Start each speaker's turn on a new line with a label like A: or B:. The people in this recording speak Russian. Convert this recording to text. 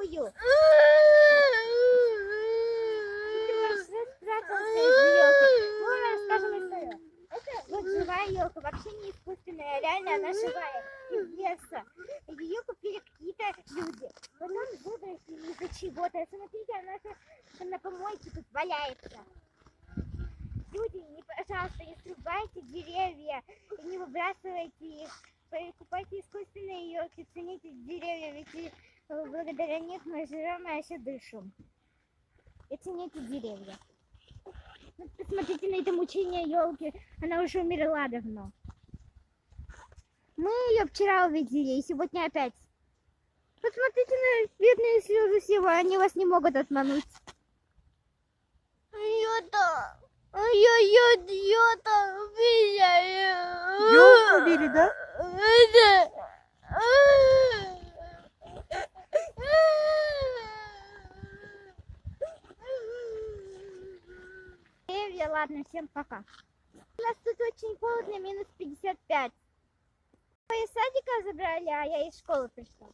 A: такую. Это вот живая елка, вообще не искусственная, реально она живая, из леса. Ее купили какие-то люди. Потом выбросили из-за чего-то. Смотрите, она там на помойке тут валяется. Люди, пожалуйста, не срубайте деревья и не выбрасывайте их. Покупайте искусственные елки, цените деревья, ведь благодаря них мы живем, а еще дышим. И цените деревья. Вот посмотрите на это мучение елки, она уже умерла давно. Мы ее вчера увидели, и сегодня опять. Посмотрите на бедные слезы Сева, они вас не могут отмануть.
B: Елку убили, да?
A: Ладно, всем пока. У нас тут очень холодно, минус 55. Из садика забрали, а я из школы пришла.